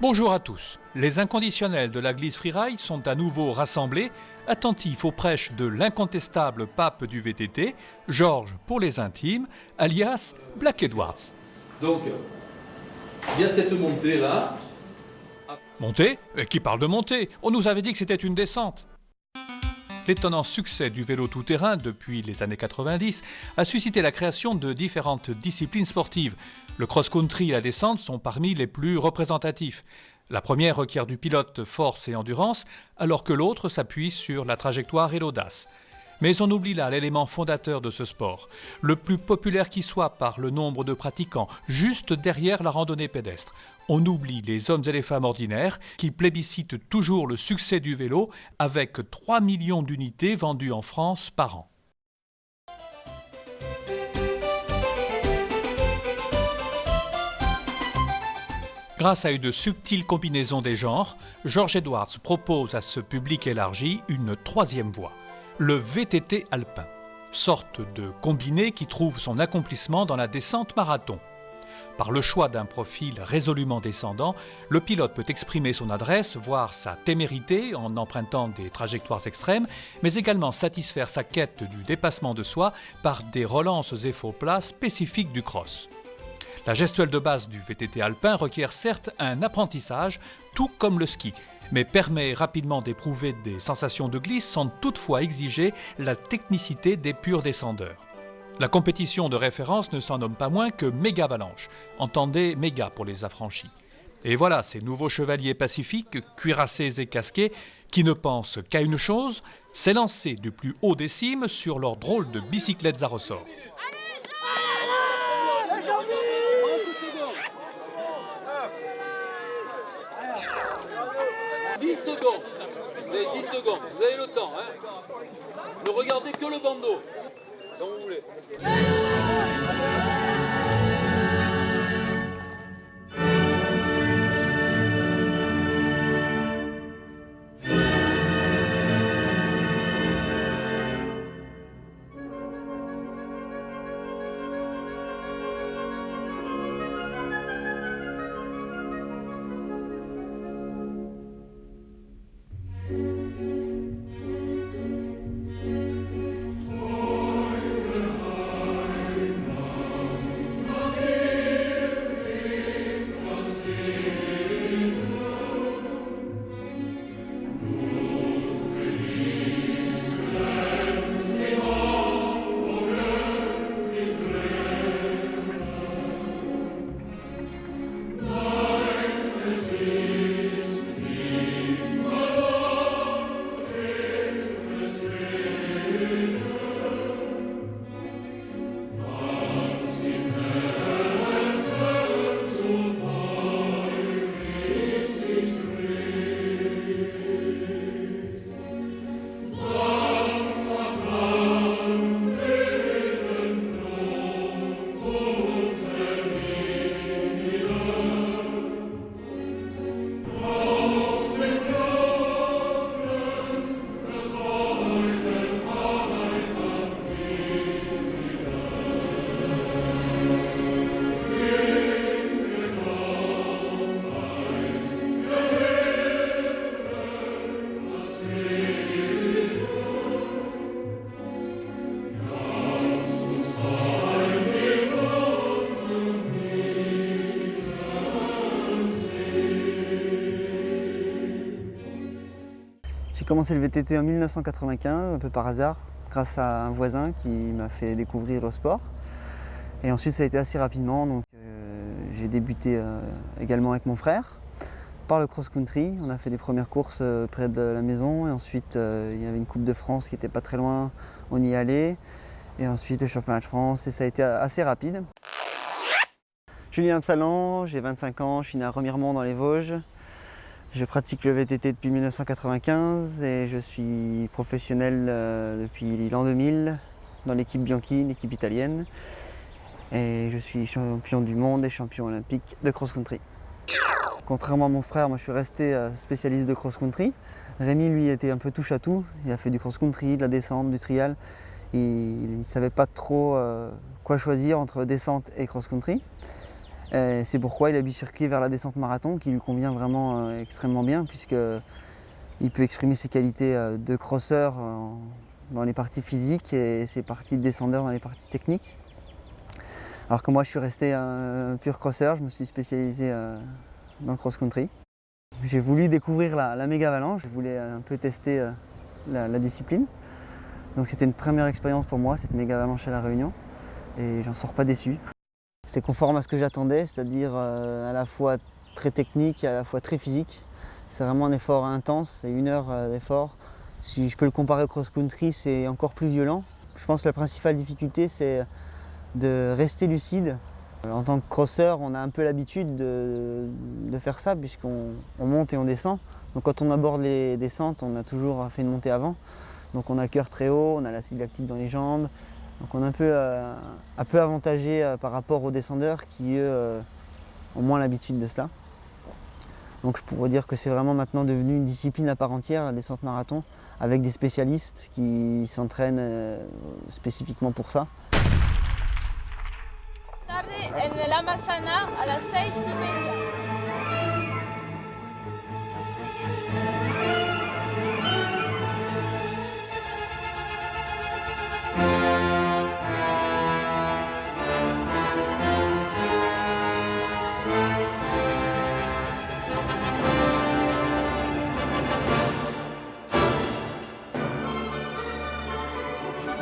Bonjour à tous. Les inconditionnels de la glisse freeride sont à nouveau rassemblés, attentifs aux prêches de l'incontestable pape du VTT, Georges pour les intimes, alias Black Edwards. Donc, il y a cette montée-là. Montée ? Qui parle de montée ? On nous avait dit que c'était une descente. L'étonnant succès du vélo tout-terrain depuis les années 90 a suscité la création de différentes disciplines sportives. Le cross-country et la descente sont parmi les plus représentatifs. La première requiert du pilote force et endurance, alors que l'autre s'appuie sur la trajectoire et l'audace. Mais on oublie là l'élément fondateur de ce sport, le plus populaire qui soit par le nombre de pratiquants, juste derrière la randonnée pédestre. On oublie les hommes et les femmes ordinaires qui plébiscitent toujours le succès du vélo avec 3 millions d'unités vendues en France par an. Grâce à une subtile combinaison des genres, George Edwards propose à ce public élargi une troisième voie, le VTT alpin, sorte de combiné qui trouve son accomplissement dans la descente marathon. Par le choix d'un profil résolument descendant, le pilote peut exprimer son adresse, voire sa témérité en empruntant des trajectoires extrêmes, mais également satisfaire sa quête du dépassement de soi par des relances et faux plats spécifiques du cross. La gestuelle de base du VTT alpin requiert certes un apprentissage, tout comme le ski, mais permet rapidement d'éprouver des sensations de glisse sans toutefois exiger la technicité des purs descendeurs. La compétition de référence ne s'en nomme pas moins que Méga Avalanche, entendez méga pour les affranchis. Et voilà ces nouveaux chevaliers pacifiques, cuirassés et casqués, qui ne pensent qu'à une chose, s'élancer du plus haut des cimes sur leurs drôles de bicyclettes à ressort. 10 secondes. Vous avez 10 secondes. Vous avez le temps. Ne regardez que le bandeau. Comme vous voulez. J'ai commencé le VTT en 1995, un peu par hasard, grâce à un voisin qui m'a fait découvrir le sport. Et ensuite ça a été assez rapidement, donc j'ai débuté également avec mon frère par le cross-country. On a fait les premières courses près de la maison et ensuite il y avait une Coupe de France qui n'était pas très loin, on y allait. Et ensuite le championnat de France et ça a été assez rapide. Julien Absalan, j'ai 25 ans, je suis né à Remiremont dans les Vosges. Je pratique le VTT depuis 1995 et je suis professionnel depuis l'an 2000 dans l'équipe Bianchi, l'équipe italienne. Et je suis champion du monde et champion olympique de cross-country. Contrairement à mon frère, moi je suis resté spécialiste de cross-country. Rémi, lui, était un peu touche à tout. Il a fait du cross-country, de la descente, du trial. Il ne savait pas trop quoi choisir entre descente et cross-country. C'est pourquoi il a bifurqué vers la descente marathon qui lui convient vraiment extrêmement bien puisqu'il peut exprimer ses qualités de crosseur dans les parties physiques et ses parties de descendeur dans les parties techniques. Alors que moi je suis resté un pur crosseur, je me suis spécialisé dans le cross-country. J'ai voulu découvrir la méga avalanche, je voulais un peu tester la discipline. Donc c'était une première expérience pour moi, cette méga avalanche à La Réunion, et j'en sors pas déçu. C'était conforme à ce que j'attendais, c'est-à-dire à la fois très technique et à la fois très physique. C'est vraiment un effort intense, c'est 1 heure d'effort. Si je peux le comparer au cross-country, c'est encore plus violent. Je pense que la principale difficulté, c'est de rester lucide. En tant que crosseur, on a un peu l'habitude de faire ça puisqu'on monte et on descend. Donc quand on aborde les descentes, on a toujours fait une montée avant. Donc on a le cœur très haut, on a l'acide lactique dans les jambes. Donc on est un peu avantagé par rapport aux descendeurs qui, eux, ont moins l'habitude de cela. Donc je pourrais dire que c'est vraiment maintenant devenu une discipline à part entière, la descente marathon, avec des spécialistes qui s'entraînent spécifiquement pour ça. En la Massana a las 6:30.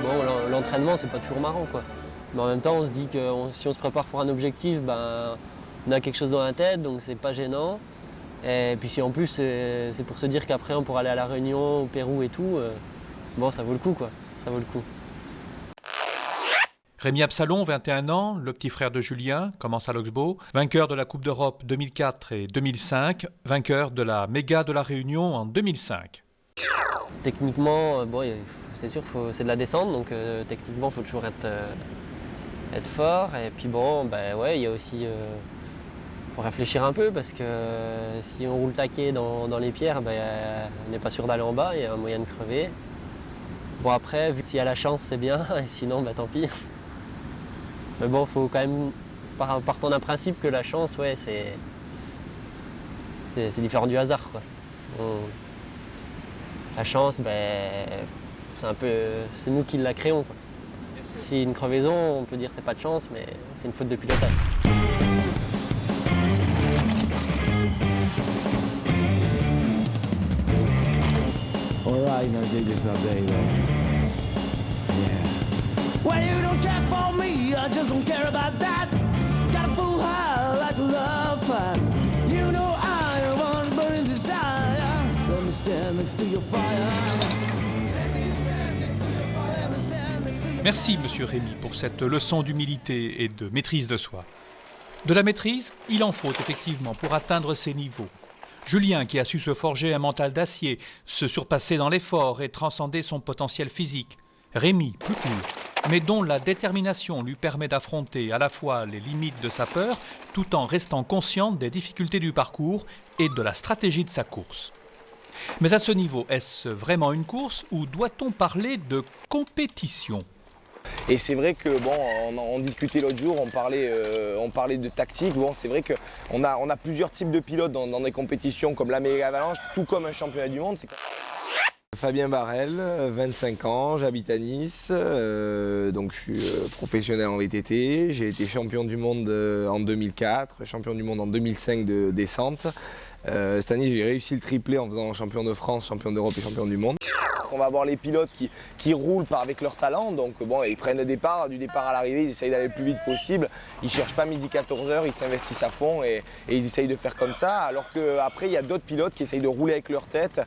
Bon, l'entraînement, c'est pas toujours marrant, quoi. Mais en même temps, on se dit que si on se prépare pour un objectif, ben, on a quelque chose dans la tête, donc c'est pas gênant. Et puis si en plus, c'est pour se dire qu'après, on pourra aller à La Réunion, au Pérou et tout, bon, ça vaut le coup, quoi. Ça vaut le coup. Rémi Absalon, 21 ans, le petit frère de Julien, commence à l'Oxbow, vainqueur de la Coupe d'Europe 2004 et 2005, vainqueur de la Méga de La Réunion en 2005. Techniquement, bon, c'est sûr, c'est de la descente, donc techniquement, il faut toujours être fort. Et puis bon, ben ouais, il y a aussi, faut réfléchir un peu parce que si on roule taquet dans les pierres, ben, on n'est pas sûr d'aller en bas, il y a un moyen de crever. Bon après, s'il y a la chance, c'est bien, et sinon, ben, tant pis. Mais bon, il faut quand même, partant d'un principe que la chance, ouais, c'est différent du hasard, quoi. La chance, ben, c'est nous qui la créons, quoi. Si une crevaison, on peut dire que c'est pas de chance, mais c'est une faute de pilotage. Alright, now dig this up, baby. Yeah. Well, you don't care for me, I just don't care about that. Got a full heart, like a love fight. You know I am one burning desire. Let me stand next to your fire. Merci, monsieur Rémi, pour cette leçon d'humilité et de maîtrise de soi. De la maîtrise, il en faut effectivement pour atteindre ces niveaux. Julien, qui a su se forger un mental d'acier, se surpasser dans l'effort et transcender son potentiel physique. Rémi, plus court, mais dont la détermination lui permet d'affronter à la fois les limites de sa peur, tout en restant conscient des difficultés du parcours et de la stratégie de sa course. Mais à ce niveau, est-ce vraiment une course ou doit-on parler de compétition ? Et c'est vrai que bon, on discutait l'autre jour, on parlait de tactique. Bon, c'est vrai qu'on a plusieurs types de pilotes dans des compétitions comme la Méga Avalanche, tout comme un championnat du monde. Fabien Barrel, 25 ans, j'habite à Nice, donc je suis professionnel en VTT. J'ai été champion du monde en 2004, champion du monde en 2005 de descente. Cette année, j'ai réussi le triplé en faisant champion de France, champion d'Europe et champion du monde. On va avoir les pilotes qui roulent avec leur talent, donc bon, ils prennent le départ, du départ à l'arrivée, ils essayent d'aller le plus vite possible. Ils ne cherchent pas midi 14h, ils s'investissent à fond et ils essayent de faire comme ça. Alors qu'après, il y a d'autres pilotes qui essayent de rouler avec leur tête,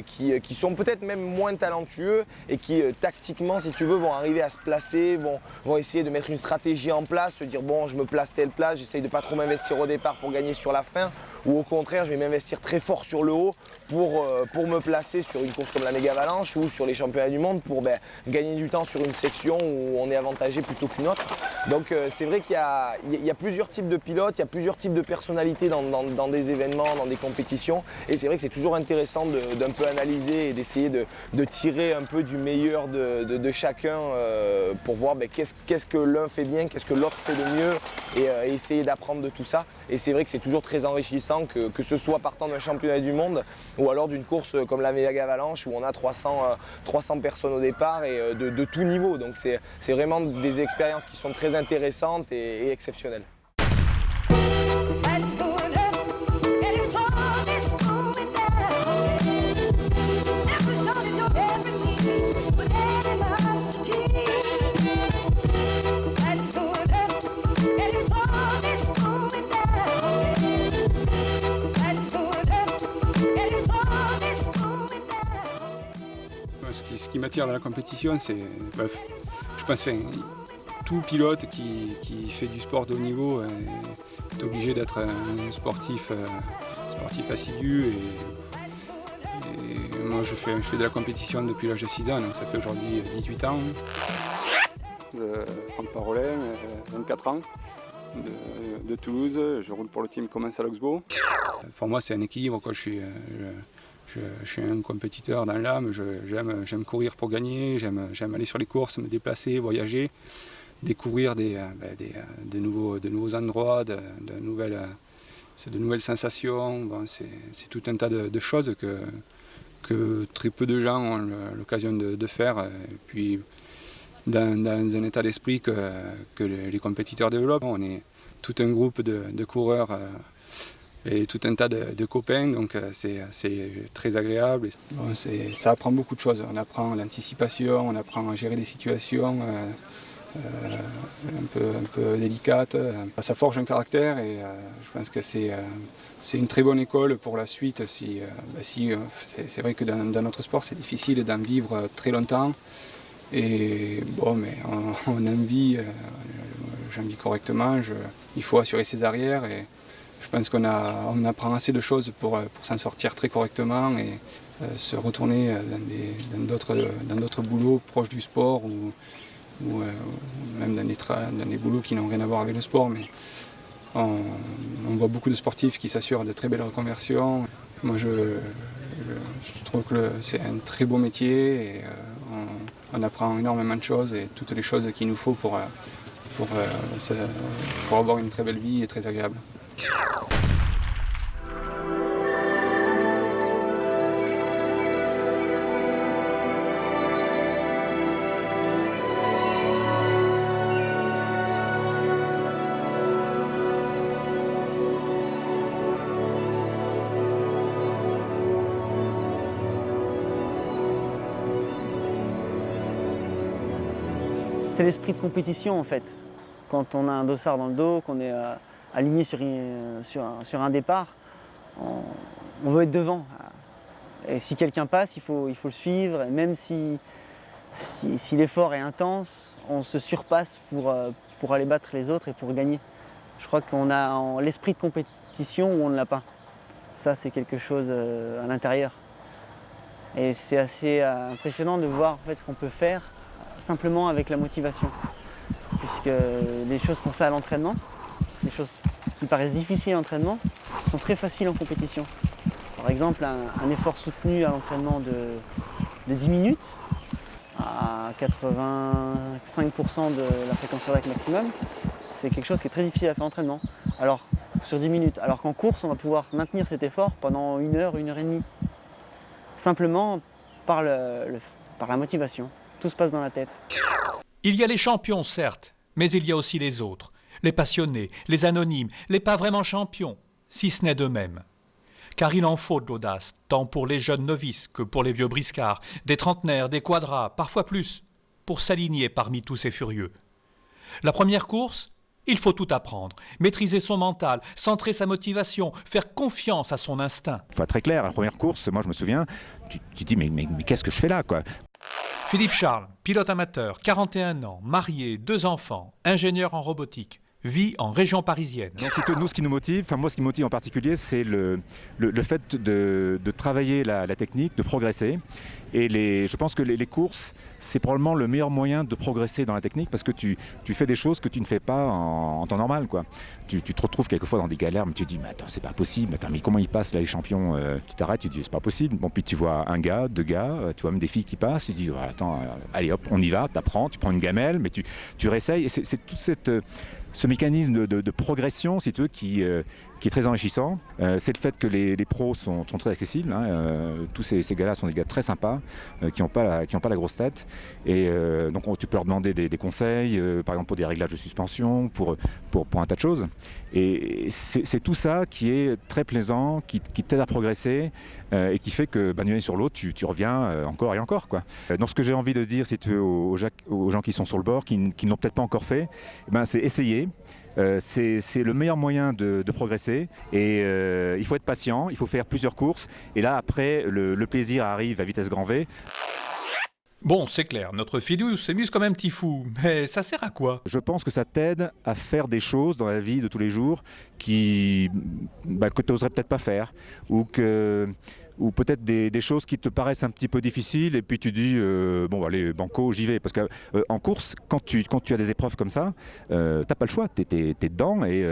qui sont peut-être même moins talentueux et qui tactiquement, si tu veux, vont arriver à se placer, vont essayer de mettre une stratégie en place, se dire bon, je me place telle place, j'essaye de pas trop m'investir au départ pour gagner sur la fin. Ou au contraire, je vais m'investir très fort sur le haut pour me placer sur une course comme la Méga Avalanche ou sur les championnats du monde pour gagner du temps sur une section où on est avantagé plutôt qu'une autre. Donc c'est vrai qu'il y a plusieurs types de pilotes, il y a plusieurs types de personnalités dans des événements, dans des compétitions. Et c'est vrai que c'est toujours intéressant d'un peu analyser et d'essayer de tirer un peu du meilleur de chacun pour voir qu'est-ce que l'un fait bien, qu'est-ce que l'autre fait de mieux et essayer d'apprendre de tout ça. Et c'est vrai que c'est toujours très enrichissant que ce soit partant d'un championnat du monde ou alors d'une course comme la Méga Avalanche où on a 300 personnes au départ et de tout niveau. Donc c'est vraiment des expériences qui sont très intéressantes et exceptionnelles. Ce qui m'attire dans la compétition, c'est, je pense, tout pilote qui fait du sport de haut niveau est obligé d'être un sportif assidu. Et moi, je fais de la compétition depuis l'âge de 6 ans, donc ça fait aujourd'hui 18 ans. Franck Parolin, 24 ans, de Toulouse. Je roule pour le team Commence à l'Oxbow. Pour moi, c'est un équilibre, quoi. Je suis un compétiteur dans l'âme, j'aime courir pour gagner, j'aime aller sur les courses, me déplacer, voyager, découvrir de nouveaux endroits, de nouvelles sensations. Bon, c'est tout un tas de choses que très peu de gens ont l'occasion de faire. Et puis dans un état d'esprit que les compétiteurs développent, on est tout un groupe de coureurs et tout un tas de copains, donc c'est très agréable. Bon, ça apprend beaucoup de choses. On apprend l'anticipation, on apprend à gérer des situations un peu délicates. Ça forge un caractère et je pense que c'est une très bonne école pour la suite. C'est vrai que dans notre sport, c'est difficile d'en vivre très longtemps. Et bon, mais on en vit, j'en vis correctement. Il faut assurer ses arrières. Et, je pense qu'on apprend assez de choses pour s'en sortir très correctement et se retourner dans d'autres boulots proches du sport ou même dans des boulots qui n'ont rien à voir avec le sport. Mais on voit beaucoup de sportifs qui s'assurent de très belles reconversions. Moi, je trouve que c'est un très beau métier et on apprend énormément de choses et toutes les choses qu'il nous faut pour avoir une très belle vie et très agréable. C'est l'esprit de compétition en fait. Quand on a un dossard dans le dos, qu'on est aligné sur un départ, on veut être devant. Et si quelqu'un passe, il faut le suivre. Et même si l'effort est intense, on se surpasse pour aller battre les autres et pour gagner. Je crois qu'on a l'esprit de compétition où on ne l'a pas. Ça, c'est quelque chose à l'intérieur. Et c'est assez impressionnant de voir en fait, ce qu'on peut faire simplement avec la motivation. Puisque les choses qu'on fait à l'entraînement, les choses qui paraissent difficiles à l'entraînement, sont très faciles en compétition. Par exemple, un effort soutenu à l'entraînement de 10 minutes, à 85% de la fréquence cardiaque maximum, c'est quelque chose qui est très difficile à faire en entraînement. Alors, sur 10 minutes. Alors qu'en course, on va pouvoir maintenir cet effort pendant 1 heure et demie. Simplement par la motivation. Tout se passe dans la tête. Il y a les champions, certes, mais il y a aussi les autres, les passionnés, les anonymes, les pas vraiment champions, si ce n'est d'eux-mêmes. Car il en faut de l'audace, tant pour les jeunes novices que pour les vieux briscards, des trentenaires, des quadras, parfois plus, pour s'aligner parmi tous ces furieux. La première course, il faut tout apprendre, maîtriser son mental, centrer sa motivation, faire confiance à son instinct. Il faut être très clair, la première course, moi je me souviens, tu te dis mais qu'est-ce que je fais là quoi ? Philippe Charles, pilote amateur, 41 ans, marié, 2 enfants, ingénieur en robotique, vit en région parisienne. Donc nous, ce qui nous motive, moi ce qui me motive en particulier, c'est le fait de travailler la technique, de progresser Et je pense que les courses, c'est probablement le meilleur moyen de progresser dans la technique parce que tu fais des choses que tu ne fais pas en temps normal, quoi. Tu te retrouves quelquefois dans des galères, mais tu te dis, mais attends, c'est pas possible, attends, mais comment ils passent là, les champions? Tu t'arrêtes, tu te dis, c'est pas possible. Bon, puis tu vois un gars, deux gars, tu vois même des filles qui passent, tu te dis, ouais, attends, allez hop, on y va, t'apprends, tu prends une gamelle, mais tu réessayes. Et c'est tout ce mécanisme de progression, si tu veux, qui est très enrichissant. C'est le fait que les pros sont très accessibles. Hein. Tous ces gars-là sont des gars très sympas, qui n'ont pas la grosse tête. Et donc tu peux leur demander des conseils, par exemple pour des réglages de suspension, pour un tas de choses. Et c'est tout ça qui est très plaisant, qui t'aide à progresser et qui fait que d'une année sur l'autre, tu reviens encore et encore, quoi. Donc ce que j'ai envie de dire, si tu veux, aux gens qui sont sur le bord, qui ne l'ont peut-être pas encore fait, c'est essayer. C'est le meilleur moyen de progresser et il faut être patient, il faut faire plusieurs courses et là après le plaisir arrive à vitesse grand V. Bon, c'est clair, notre Fidou s'amuse comme un petit fou, mais ça sert à quoi? Je pense que ça t'aide à faire des choses dans la vie de tous les jours que tu n'oserais peut-être pas faire ou peut-être des choses qui te paraissent un petit peu difficiles et puis tu dis bon allez banco j'y vais parce qu'en course quand tu as des épreuves comme ça t'as pas le choix, t'es dedans et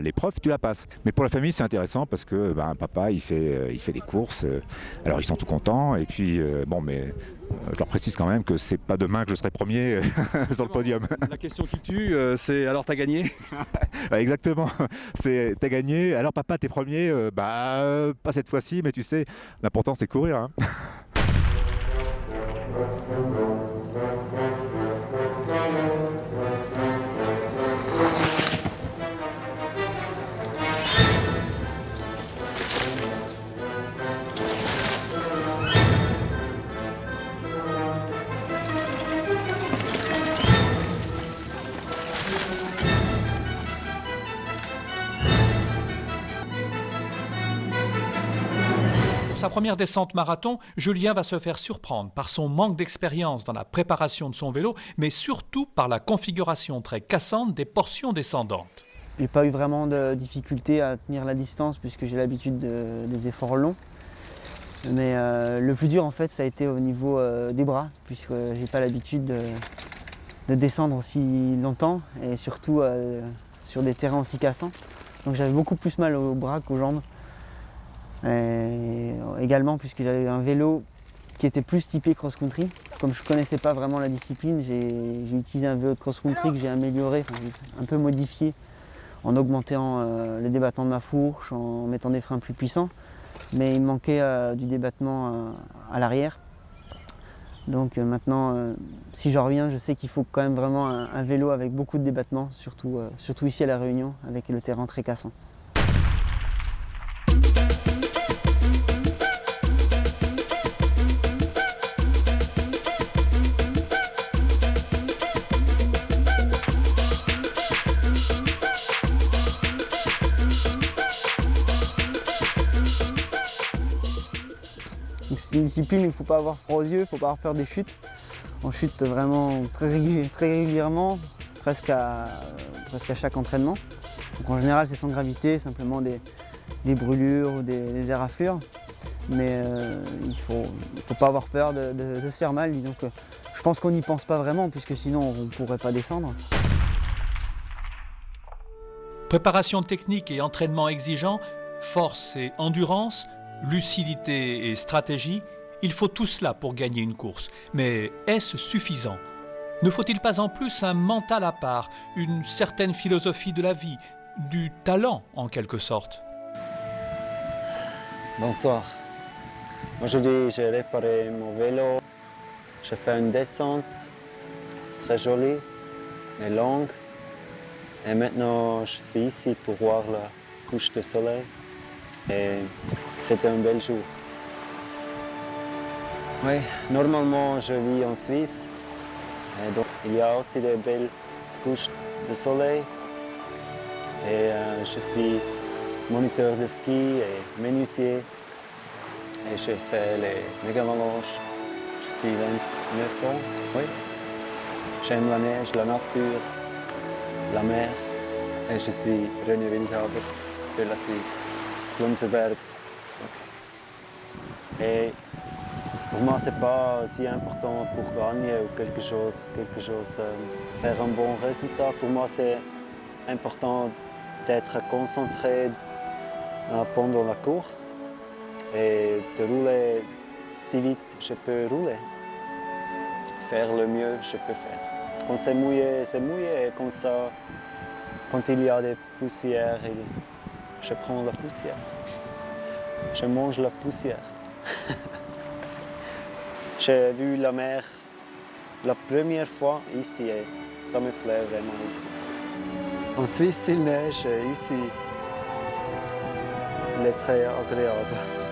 l'épreuve tu la passes. Mais pour la famille c'est intéressant parce que papa il fait des courses, alors ils sont tout contents et puis mais je leur précise quand même que c'est pas demain que je serai premier sur le podium. La question qui tue, c'est alors t'as gagné? Exactement, t'as gagné, alors papa t'es premier, pas cette fois-ci, mais tu sais, l'important c'est courir. Hein. Sa première descente marathon, Julien va se faire surprendre par son manque d'expérience dans la préparation de son vélo, mais surtout par la configuration très cassante des portions descendantes. J'ai pas eu vraiment de difficulté à tenir la distance puisque j'ai l'habitude des efforts longs. Mais le plus dur en fait ça a été au niveau des bras puisque j'ai pas l'habitude de descendre aussi longtemps et surtout sur des terrains aussi cassants. Donc j'avais beaucoup plus mal aux bras qu'aux jambes. Et également puisque j'avais un vélo qui était plus typé cross-country. Comme je ne connaissais pas vraiment la discipline, j'ai utilisé un vélo de cross-country que j'ai amélioré, un peu modifié en augmentant le débattement de ma fourche, en mettant des freins plus puissants. Mais il me manquait du débattement à l'arrière. Donc maintenant, si je reviens, je sais qu'il faut quand même vraiment un vélo avec beaucoup de débattement, surtout ici à La Réunion, avec le terrain très cassant. C'est une discipline où il ne faut pas avoir froid aux yeux, il ne faut pas avoir peur des chutes. On chute vraiment très régulièrement, presque à chaque entraînement. Donc en général c'est sans gravité, simplement des brûlures ou des éraflures. Mais il ne faut pas avoir peur de se faire mal. Disons que je pense qu'on n'y pense pas vraiment puisque sinon on ne pourrait pas descendre. Préparation technique et entraînement exigeant, force et endurance, lucidité et stratégie, il faut tout cela pour gagner une course. Mais est-ce suffisant? Ne faut-il pas en plus un mental à part, une certaine philosophie de la vie, du talent en quelque sorte? Bonsoir. Aujourd'hui, j'ai réparé mon vélo. J'ai fait une descente très jolie et longue. Et maintenant, je suis ici pour voir la couche de soleil. Et c'était un bel jour. Oui, normalement je vis en Suisse. Et donc il y a aussi des belles couches de soleil. Et je suis moniteur de ski et menuisier. Et j'ai fait les méga-avalanches. Je suis 29 ans, oui. J'aime la neige, la nature, la mer. Et je suis René Wildhaber de la Suisse. Flumserberg. Et Pour moi, ce n'est pas si important pour gagner ou quelque chose, faire un bon résultat. Pour moi, c'est important d'être concentré pendant la course et de rouler si vite je peux rouler. Faire le mieux que je peux faire. Quand c'est mouillé, et comme ça, quand il y a des poussières, je prends la poussière. Je mange la poussière. J'ai vu la mer la première fois ici et ça me plaît vraiment ici. En Suisse, il neige et ici, il est très agréable.